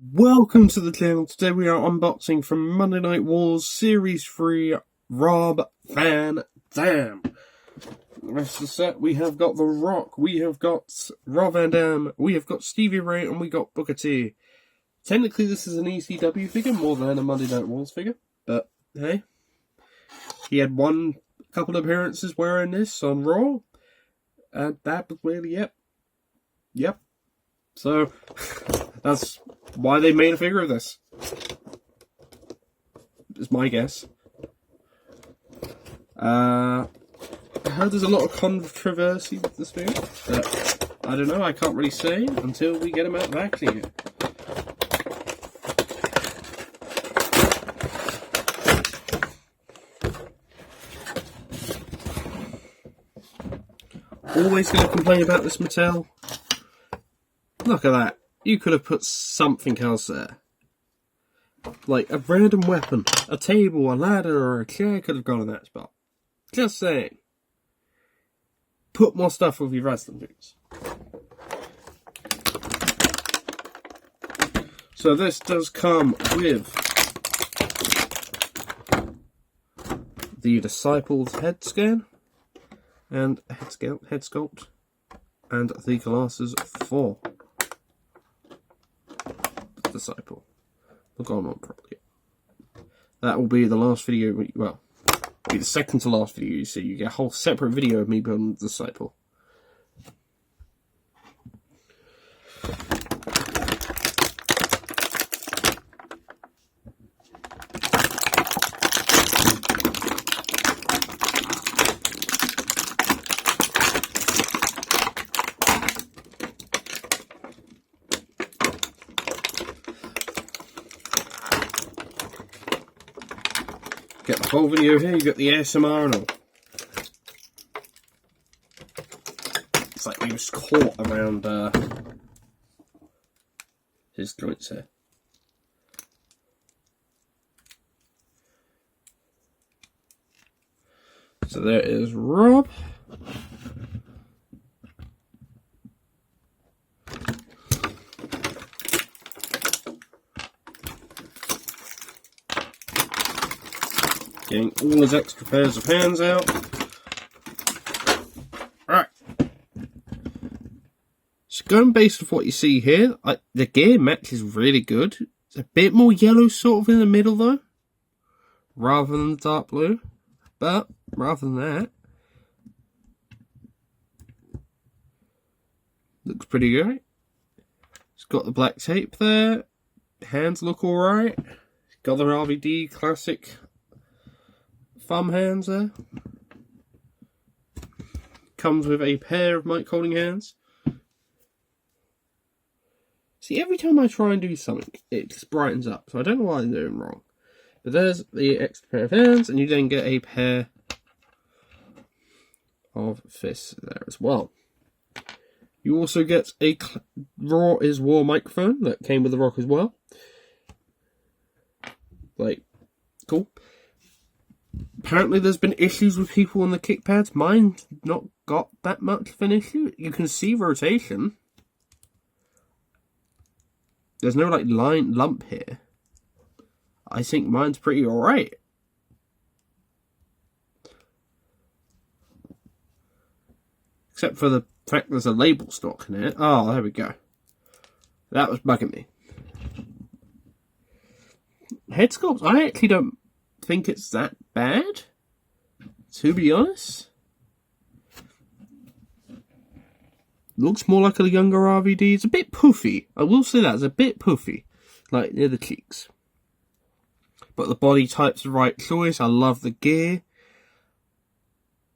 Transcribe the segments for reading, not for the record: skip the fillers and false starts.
Welcome to the channel. Today we are unboxing from Monday Night Wars Series 3 Rob Van Dam. The rest of the set, we have got The Rock, we have got Rob Van Dam, we have got Stevie Ray, and we got Booker T. Technically this is an ECW figure more than a Monday Night Wars figure, but hey. He had one couple of appearances wearing this on Raw, and that was really Yep. So, that's why they made a figure of this. Is my guess. I heard there's a lot of controversy with this figure, but I don't know, I can't really say until we get him out of action here. Always going to complain about this Mattel. Look at that. You could have put something else there. Like a random weapon, a table, a ladder, or a chair could have gone in that spot. Just saying. Put more stuff with your wrestling figures. So this does come with the Disciples head scan and head sculpt, and the glasses for Disciple. Look on properly. That will be the last video, well, be the second to last video you see. You get a whole separate video of me building the Disciple. Get the whole video here, you got the ASMR and all. It's like he was caught around his joints here. So there is Rob. Getting all his extra pairs of hands out. Alright. So going based off what you see here, the gear matches really good. It's a bit more yellow sort of in the middle though, rather than the dark blue. But, rather than that, looks pretty good. It's got the black tape there. Hands look alright. Got the RVD classic thumb hands there. Comes with a pair of Mike holding hands. See, every time I try and do something, it just brightens up. So I don't know what I'm doing wrong. But there's the extra pair of hands, and you then get a pair of fists there as well. You also get a Raw is War microphone that came with the Rock as well. Like, cool. Apparently there's been issues with people on the kick pads. Mine's not got that much of an issue. You can see rotation. There's no like lump here. I think mine's pretty alright. Except for the fact there's a label stock in it. Oh, there we go. That was bugging me. Head sculpts, I actually don't think it's that bad, to be honest. Looks more like a younger RVD. It's a bit puffy. I will say that. It's a bit puffy. Like near the cheeks. But the body type's the right choice. I love the gear.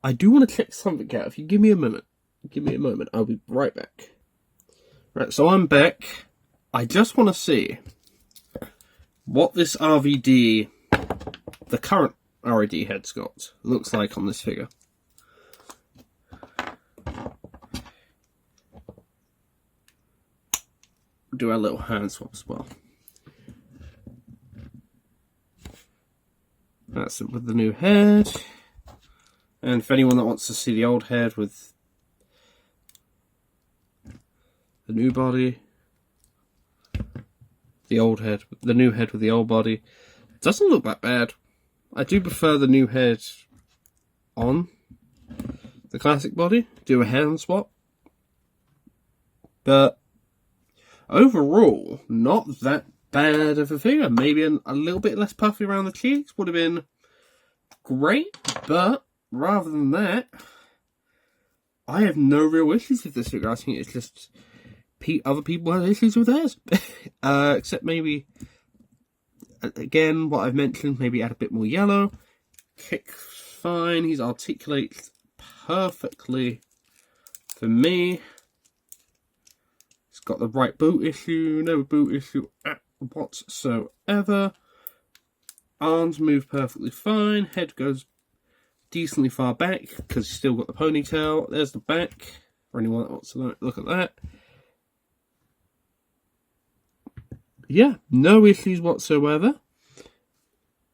I do want to check something out. If you give me a moment. Give me a moment. I'll be right back. Right, so I'm back. I just want to see what this RVD, the current RVD head sculpt, looks like on this figure. Do our little hand swap as well. That's it with the new head. And for anyone that wants to see the old head with the new body, the old head, the new head with the old body. Doesn't look that bad. I do prefer the new head on the classic body. Do a hand swap. But overall, not that bad of a figure. Maybe a little bit less puffy around the cheeks would have been great. But rather than that, I have no real issues with this figure. I think it's just other people have issues with theirs. Except maybe, again, what I've mentioned, maybe add a bit more yellow. Kick's fine. He's articulates perfectly for me. He's got the right boot issue. No boot issue whatsoever. Arms move perfectly fine. Head goes decently far back because he's still got the ponytail. There's the back for anyone that wants to look at that. Yeah, no issues whatsoever.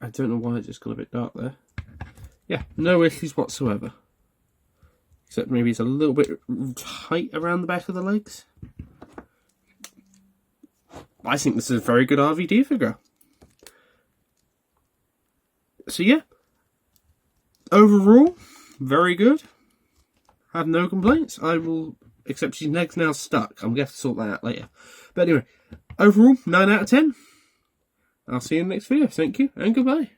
I don't know why it just got a bit dark there. Yeah, no issues whatsoever. Except maybe it's a little bit tight around the back of the legs. I think this is a very good RVD figure. So yeah, overall, very good. I have no complaints. I will, except his leg's now stuck. I'm going to have to sort that out later. But anyway, overall, 9 out of 10. I'll see you in the next video. Thank you, and goodbye.